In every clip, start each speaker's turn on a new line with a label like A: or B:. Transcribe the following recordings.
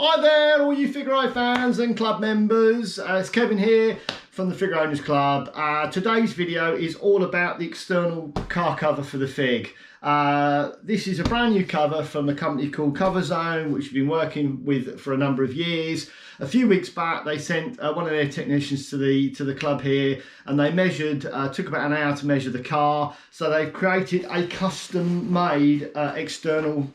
A: Hi there, all you Figaro fans and club members. It's Kevin here from the Figaro Owners Club. Today's video is all about the external car cover for the Fig. This is a brand new cover from a company called Coverzone, which we've been working with for a number of years. A few weeks back, they sent one of their technicians to the club here, and they measured. Took about an hour to measure the car. So they've created a custom-made external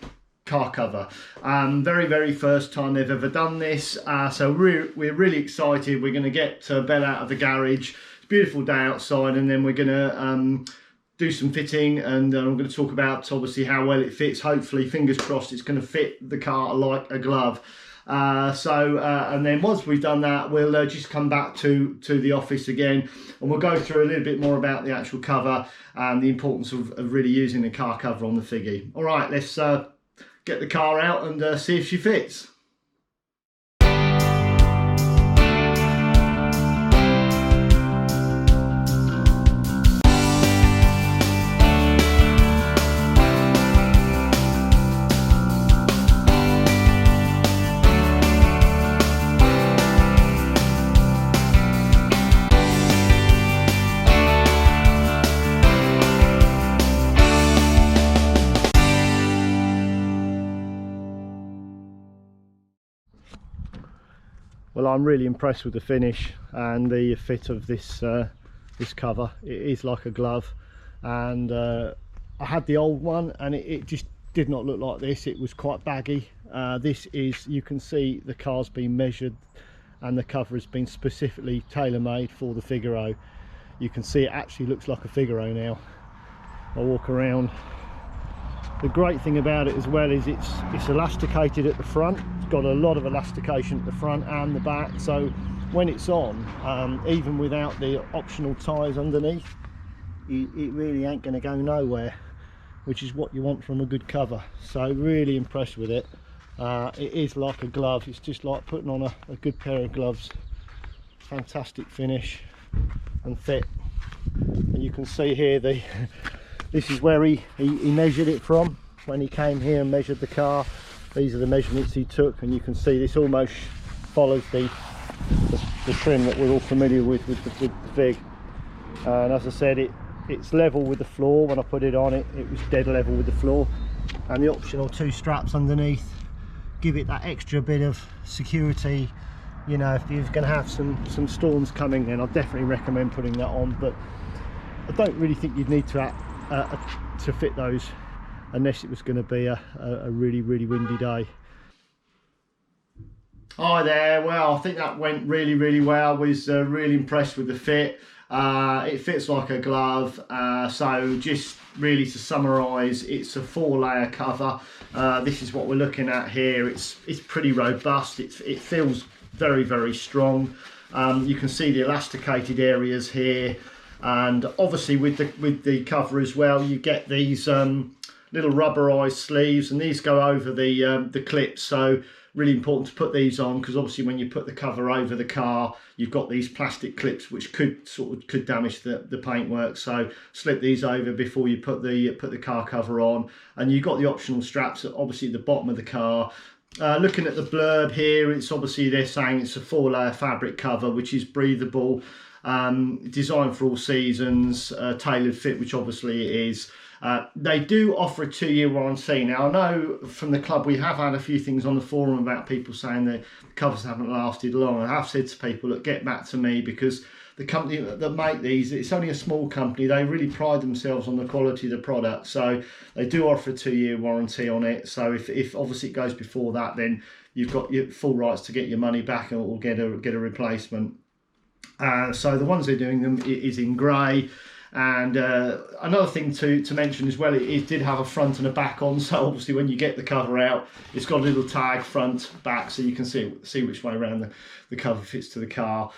A: car cover. Very first time they've ever done this, so we're really excited. We're going to get Belle out of the garage. It's a beautiful day outside, and then we're going to do some fitting, and I'm going to talk about obviously how well it fits. Hopefully, fingers crossed, it's going to fit the car like a glove. And then once we've done that, we'll just come back to the office again, and we'll go through a little bit more about the actual cover and the importance of really using the car cover on the Figgy. All right, let's get the car out and see if she fits. Well, I'm really impressed with the finish and the fit of this this cover. It is like a glove, and I had the old one and it just did not look like this. It was quite baggy. This is, you can see the car's been measured and the cover has been specifically tailor-made for the Figaro. You can see it actually looks like a Figaro now. I walk around. The great thing about it as well is it's elasticated at the front. It's got a lot of elastication at the front and the back, so when it's on, even without the optional tyres underneath, it really ain't going to go nowhere, which is what you want from a good cover. So really impressed with it. It is like a glove. It's just like putting on a good pair of gloves. Fantastic finish and fit. And you can see here this is where he measured it from when he came here and measured the car. These are the measurements he took, and you can see this almost follows the trim that we're all familiar with the Fig. And as I said, it's level with the floor. When I put it on, it was dead level with the floor, and the optional 2 straps underneath give it that extra bit of security. You know, if you're going to have some storms coming, then I'd definitely recommend putting that on, but I don't really think you'd need to fit those unless it was going to be a really windy day. Hi there. Well, I think that went really well. I was really impressed with the fit. It fits like a glove. So just really to summarise, it's a 4-layer cover. This is what we're looking at here. It's pretty robust. It feels very strong. You can see the elasticated areas here. And obviously with the cover as well, you get these little rubberized sleeves, and these go over the clips. So really important to put these on, because obviously when you put the cover over the car, you've got these plastic clips which could damage the paintwork. So slip these over before you put the car cover on, and you've got the optional straps obviously at the bottom of the car. Looking at the blurb here, it's obviously they're saying it's a 4-layer fabric cover which is breathable. Designed for all seasons, tailored fit, which obviously it is. They do offer a 2-year warranty. Now I know from the club we have had a few things on the forum about people saying that the covers haven't lasted long. I have said to people, look, get back to me, because the company that make these, it's only a small company. They really pride themselves on the quality of the product, so they do offer a 2-year warranty on it. So if obviously it goes before that, then you've got your full rights to get your money back or get a replacement. So the ones they're doing them is in grey. And another thing to mention as well, it did have a front and a back on, so obviously when you get the cover out, it's got a little tag front back, so you can see which way around the cover fits to the car.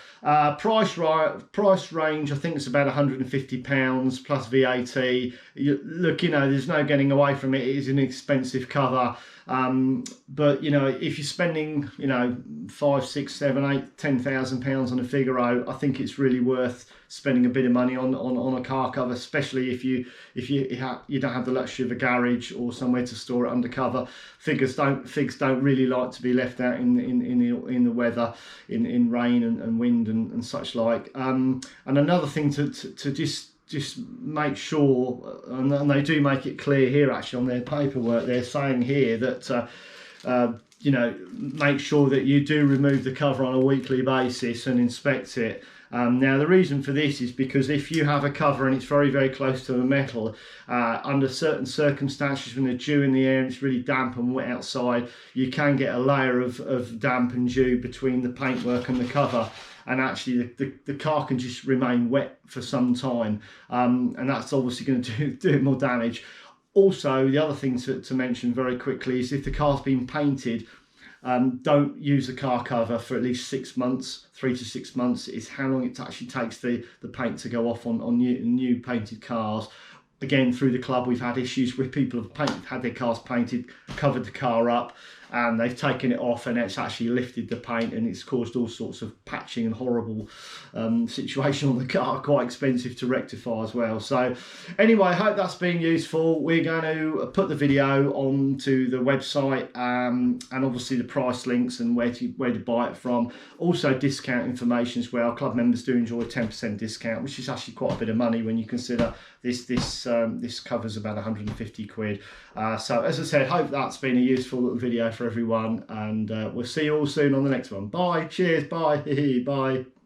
A: Price range, I think it's about £150 plus VAT. Look, you know, there's no getting away from it. It is an expensive cover. But you know, if you're spending, you know, £5, £6, £7, £8, £10,000 on a Figaro, I think it's really worth spending a bit of money on a car cover, especially if you don't have the luxury of a garage or somewhere to store it undercover. Figs don't really like to be left out in the weather, in rain and wind and such like. And another thing to just make sure, and they do make it clear here actually on their paperwork, they're saying here that you know, make sure that you do remove the cover on a weekly basis and inspect it. Now the reason for this is because if you have a cover and it's very, very close to the metal, under certain circumstances when there's dew in the air and it's really damp and wet outside, you can get a layer of damp and dew between the paintwork and the cover, and actually the car can just remain wet for some time, and that's obviously going to do more damage. Also, the other thing to mention very quickly is if the car's been painted, don't use the car cover for at least 6 months. 3 to 6 months is how long it actually takes the paint to go off on new painted cars. Again, through the club, we've had issues with people have had their cars painted, covered the car up, and they've taken it off and it's actually lifted the paint, and it's caused all sorts of patching and horrible situation on the car, quite expensive to rectify as well. So anyway, I hope that's been useful. We're going to put the video onto the website, and obviously the price links and where to buy it from. Also discount information as well. Club members do enjoy a 10% discount, which is actually quite a bit of money when you consider this covers about 150 quid. So as I said, hope that's been a useful little video for everyone, and we'll see you all soon on the next one. Bye, cheers, bye, bye.